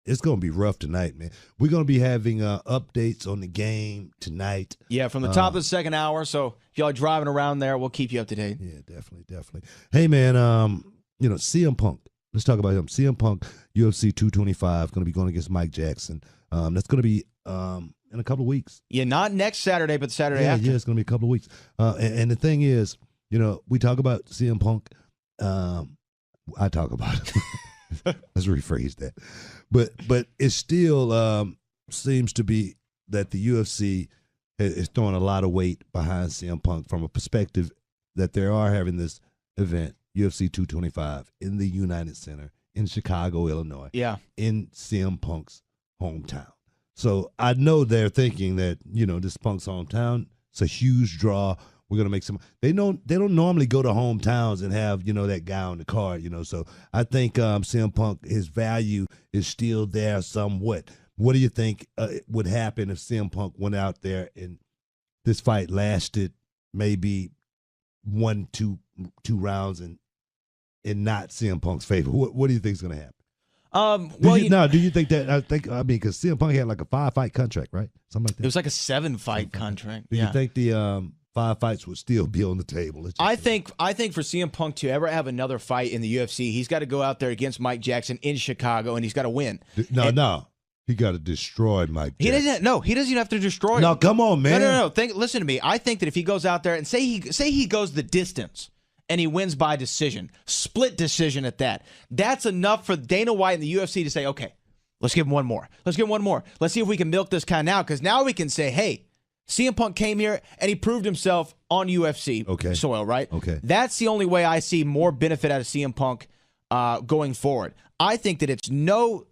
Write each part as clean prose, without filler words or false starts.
it's going to be rough tonight, man. We're going to be having updates on the game tonight. Yeah, from the top of the second hour. So if y'all are driving around there, we'll keep you up to date. Yeah, definitely. Hey, man, CM Punk. Let's talk about him. CM Punk, UFC 225, going to be going against Mike Jackson. That's going to be in a couple of weeks. Yeah, not next Saturday, but the Saturday after. Yeah, it's going to be a couple of weeks. And the thing is, we talk about CM Punk. I talk about him. Let's rephrase that. But it still seems to be that the UFC is throwing a lot of weight behind CM Punk from a perspective that they are having this event, UFC 225, in the United Center in Chicago, Illinois. Yeah. In CM Punk's hometown. So I know they're thinking that, this Punk's hometown, it's a huge draw. We're going to make some. They don't normally go to hometowns and have, that guy on the card, So I think CM Punk, his value is still there somewhat. What do you think would happen if CM Punk went out there and this fight lasted maybe 1-2 rounds and not CM Punk's favor? What do you think is going to happen? Do you think that? Because CM Punk had like a 5-fight contract, right? Something like that. It was like a 7-fight contract. Do you think the 5 fights would still be on the table? I think for CM Punk to ever have another fight in the UFC, he's got to go out there against Mike Jackson in Chicago, and he's got to win. No. He got to destroy Mike Jackson. He doesn't even have to destroy him. No, come on, man. No. Listen to me. I think that if he goes out there and say he goes the distance and he wins by decision, split decision at that, that's enough for Dana White and the UFC to say, okay, let's give him one more. Let's see if we can milk this guy now, because now we can say, hey, CM Punk came here and he proved himself on UFC soil, right? Okay. That's the only way I see more benefit out of CM Punk going forward. I think that it's no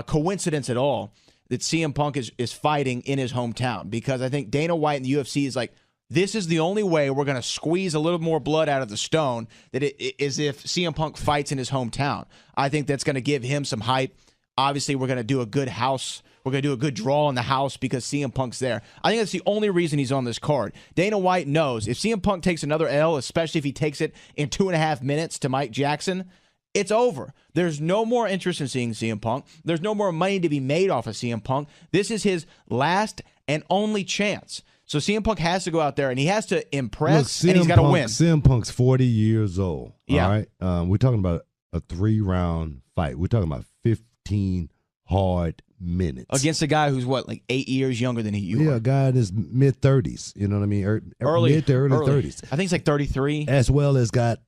coincidence at all that CM Punk is fighting in his hometown, because I think Dana White and the UFC is like, this is the only way we're going to squeeze a little more blood out of the stone, that it is if CM Punk fights in his hometown. I think that's going to give him some hype. Obviously, we're going to do a good house. We're going to do a good draw in the house because CM Punk's there. I think that's the only reason he's on this card. Dana White knows if CM Punk takes another L, especially if he takes it in 2.5 minutes to Mike Jackson, it's over. There's no more interest in seeing CM Punk. There's no more money to be made off of CM Punk. This is his last and only chance. So CM Punk has to go out there and he has to impress, and he's got to win. CM Punk's 40 years old. Yeah. All right. We're talking about a 3-round fight. We're talking about 15 hard minutes against a guy who's like 8 years younger than you are. A guy in his mid-30s. You know what I mean? Mid to early 30s. I think it's like 33. As well as got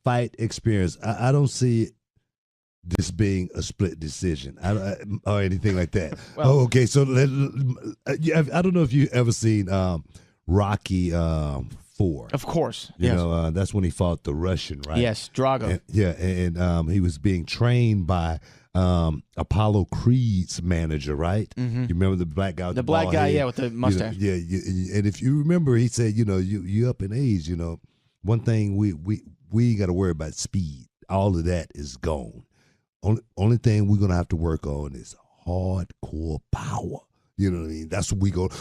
fight experience. I don't see this being a split decision or anything like that. Well, okay. So I don't know if you've ever seen Rocky 4. Of course. You know, that's when he fought the Russian, right? Yes, Drago. And he was being trained by Apollo Creed's manager, right? Mm-hmm. You remember the black guy with the black guy, with the mustache. And if you remember, he said, you up in age, one thing we got to worry about speed. All of that is gone. Only thing we're gonna have to work on is hardcore power. You know what I mean? That's what we got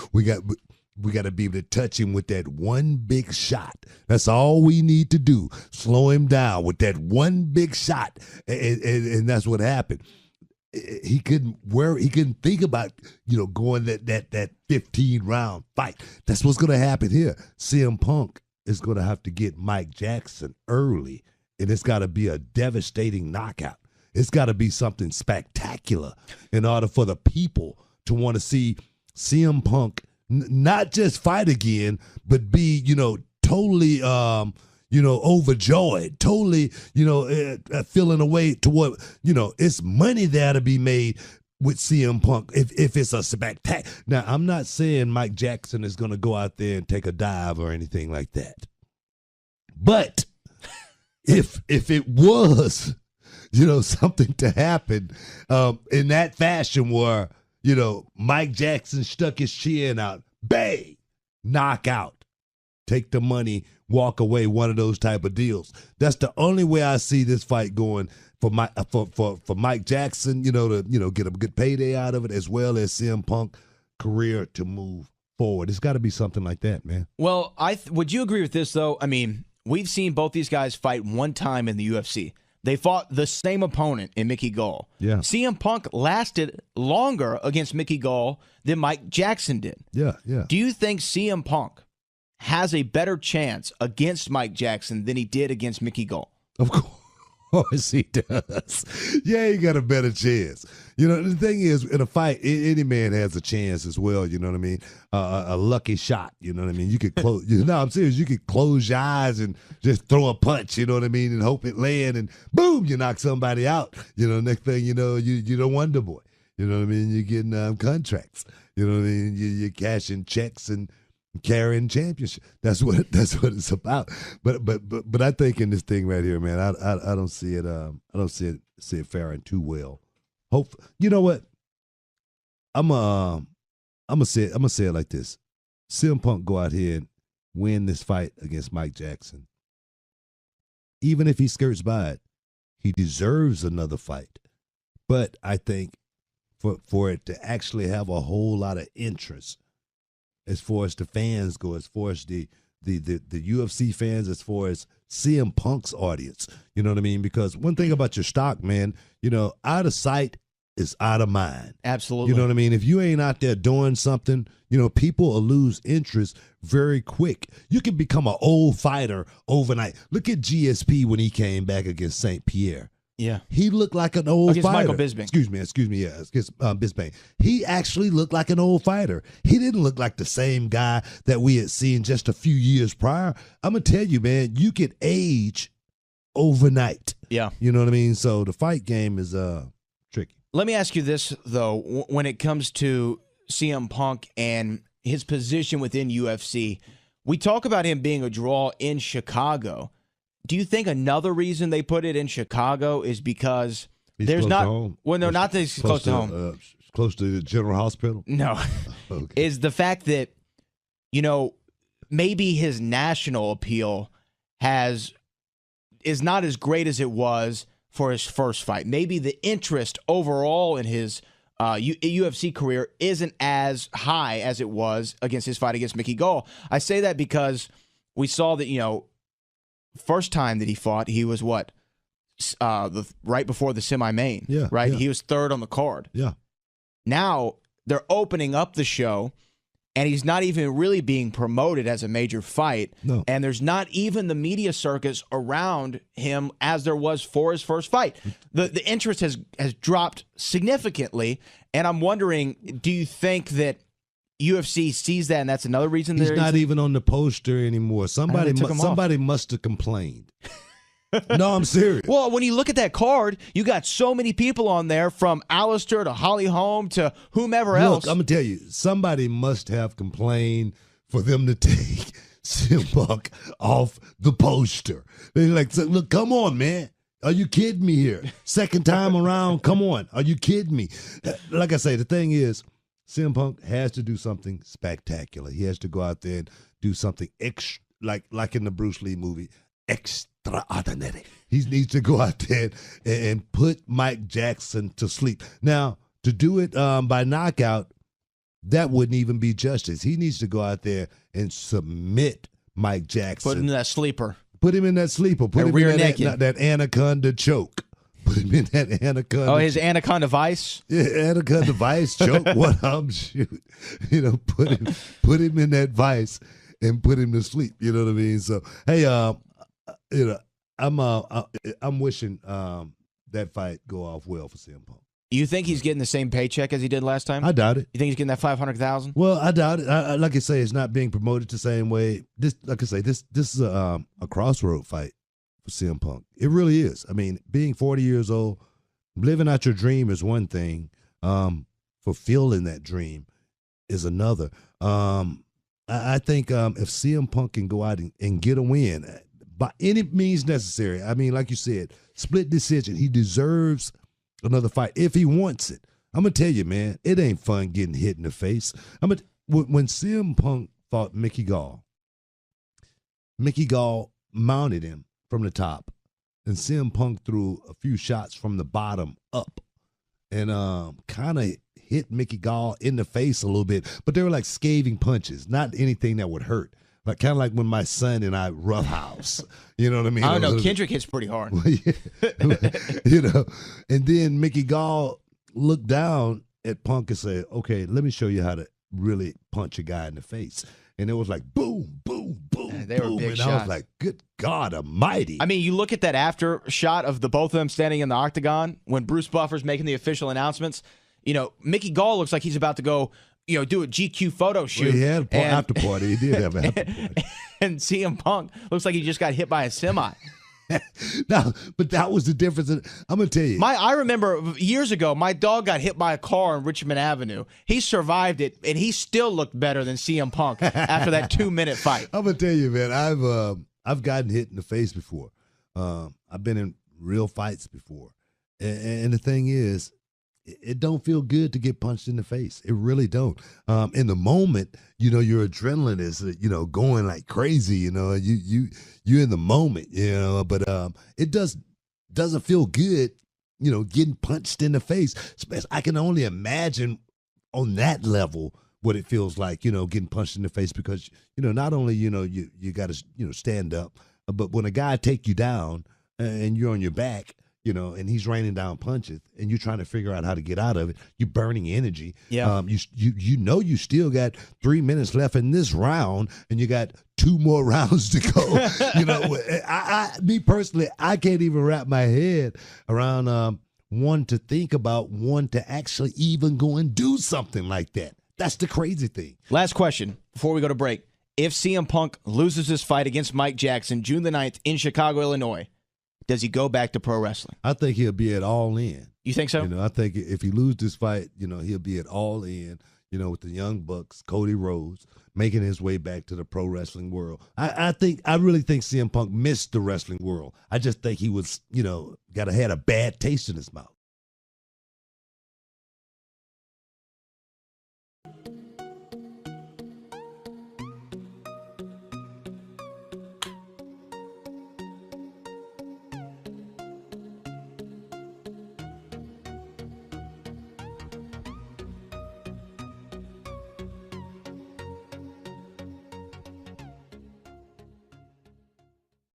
to be able to touch him with that one big shot. That's all we need to do. Slow him down with that one big shot, and that's what happened. He couldn't think about going that 15-round fight. That's what's gonna happen here. CM Punk is gonna have to get Mike Jackson early, and it's got to be a devastating knockout. It's got to be something spectacular in order for the people to want to see CM Punk not just fight again, but be, totally, overjoyed, totally, feeling a way toward, it's money there to be made with CM Punk if it's a spectacular. Now, I'm not saying Mike Jackson is going to go out there and take a dive or anything like that. But if it was, something to happen in that fashion where, Mike Jackson stuck his chin out, bang, knockout, take the money, walk away, one of those type of deals. That's the only way I see this fight going for Mike Jackson, to get a good payday out of it, as well as CM Punk career to move forward. It's got to be something like that, man. Well, would you agree with this, though? I mean, we've seen both these guys fight one time in the UFC. They fought the same opponent in Mickey Gall. Yeah. CM Punk lasted longer against Mickey Gall than Mike Jackson did. Yeah. Do you think CM Punk has a better chance against Mike Jackson than he did against Mickey Gall? Of course he does. Yeah, he got a better chance. The thing is, in a fight, any man has a chance as well. You know what I mean? A lucky shot. You know what I mean? You could close. I'm serious. You could close your eyes and just throw a punch. You know what I mean? And hope it land, and boom, you knock somebody out. Next thing you know, you're the Wonder Boy. You know what I mean? You're getting contracts. You know what I mean? You're cashing checks and carrying championship. That's what it's about. But I think in this thing right here, man, I don't see it. I don't see it faring too well. Hope you know what? I'm gonna say it like this: CM Punk go out here and win this fight against Mike Jackson. Even if he skirts by it, he deserves another fight. But I think for it to actually have a whole lot of interest, as far as the fans go, as far as the UFC fans, as far as CM Punk's audience, you know what I mean? Because one thing about your stock, man, out of sight is out of mind. Absolutely. You know what I mean? If you ain't out there doing something, people will lose interest very quick. You can become an old fighter overnight. Look at GSP when he came back against St. Pierre. Yeah. He looked like an old against fighter. Michael Bisping. Excuse me. Yeah, against Bisping. He actually looked like an old fighter. He didn't look like the same guy that we had seen just a few years prior. I'm going to tell you, man, you could age overnight. Yeah. You know what I mean? So the fight game is tricky. Let me ask you this, though, when it comes to CM Punk and his position within UFC. We talk about him being a draw in Chicago. Do you think another reason they put it in Chicago is because there's not not that he's close to home. Close to the General Hospital? No. Okay. Is the fact that, maybe his national appeal is not as great as it was for his first fight. Maybe the interest overall in his UFC career isn't as high as it was against his fight against Mickey Gall. I say that because we saw that, first time that he fought, he was what? Right before the semi-main, right? Yeah. He was third on the card. Yeah. Now they're opening up the show, and he's not even really being promoted as a major fight. No. And there's not even the media circus around him as there was for his first fight. The interest has dropped significantly, and I'm wondering, do you think that UFC sees that, and that's another reason he's not even on the poster anymore? Somebody must have complained. No, I'm serious. Well, when you look at that card, you got so many people on there, from Alistair to Holly Holm to whomever else. Look, I'm going to tell you, somebody must have complained for them to take CM Punk off the poster. They're like, look, come on, man. Are you kidding me here? Second time around, come on. Are you kidding me? Like I say, the thing is, CM Punk has to do something spectacular. He has to go out there and do something like in the Bruce Lee movie, extraordinary. He needs to go out there and put Mike Jackson to sleep. Now, to do it by knockout, that wouldn't even be justice. He needs to go out there and submit Mike Jackson. Put him in that sleeper. Put him in that sleeper. Put him in that anaconda choke. Put him in that anaconda. Oh, his anaconda vice? Yeah, anaconda vice choke. What I'm shooting. Put him in that vice and put him to sleep. You know what I mean? So, hey, I'm wishing that fight go off well for CM Punk. You think he's getting the same paycheck as he did last time? I doubt it. You think he's getting that $500,000? Well, I doubt it. Like I say, it's not being promoted the same way. This is a crossroad fight for CM Punk. It really is. I mean, being 40 years old, living out your dream is one thing. Fulfilling that dream is another. I think if CM Punk can go out and get a win by any means necessary, I mean, like you said, split decision, he deserves another fight if he wants it. I'm going to tell you, man, it ain't fun getting hit in the face. When CM Punk fought Mickey Gall mounted him from the top, and CM Punk threw a few shots from the bottom up and kind of hit Mickey Gall in the face a little bit, but they were like scathing punches, not anything that would hurt. like kind of like when my son and I roughhouse. You know what I mean? I don't know. Kendrick hits pretty hard. You know, and then Mickey Gall looked down at Punk and said, "Okay, let me show you how to really punch a guy in the face." And it was like boom, boom, boom, They were boom. big And shots. I was like, "Good God Almighty!" I mean, you look at that after shot of the both of them standing in the octagon when Bruce Buffer's making the official announcements. You know, Mickey Gall looks like he's about to go, you know, do a GQ photo shoot. Well, he had an after party. He did have an after party. And CM Punk looks like he just got hit by a semi. No, but that was the difference. I'm gonna tell you. I remember years ago, my dog got hit by a car on Richmond Avenue. He survived it, and he still looked better than CM Punk after that 2-minute fight. I'm gonna tell you, man. I've gotten hit in the face before. I've been in real fights before, and the thing is, it don't feel good to get punched in the face. It really don't. In the moment, you know, your adrenaline is, you know, going like crazy. You know, you're in the moment. You know, but it doesn't feel good. You know, getting punched in the face. I can only imagine on that level what it feels like. You know, getting punched in the face because you know not only you know you got to stand up, but when a guy take you down and you're on your back. You know, and he's raining down punches, and you're trying to figure out how to get out of it. You're burning energy. Yeah. You know you still got 3 minutes left in this round, and you got 2 more rounds to go. You know, me personally, I can't even wrap my head around one to think about, one to actually even go and do something like that. That's the crazy thing. Last question before we go to break. If CM Punk loses this fight against Mike Jackson June the 9th in Chicago, Illinois, does he go back to pro wrestling? I think he'll be at All In. You think so? You know, I think if he loses this fight, you know, he'll be at All In, you know, with the Young Bucks, Cody Rhodes, making his way back to the pro wrestling world. I really think CM Punk missed the wrestling world. I just think he was, you know, had a bad taste in his mouth.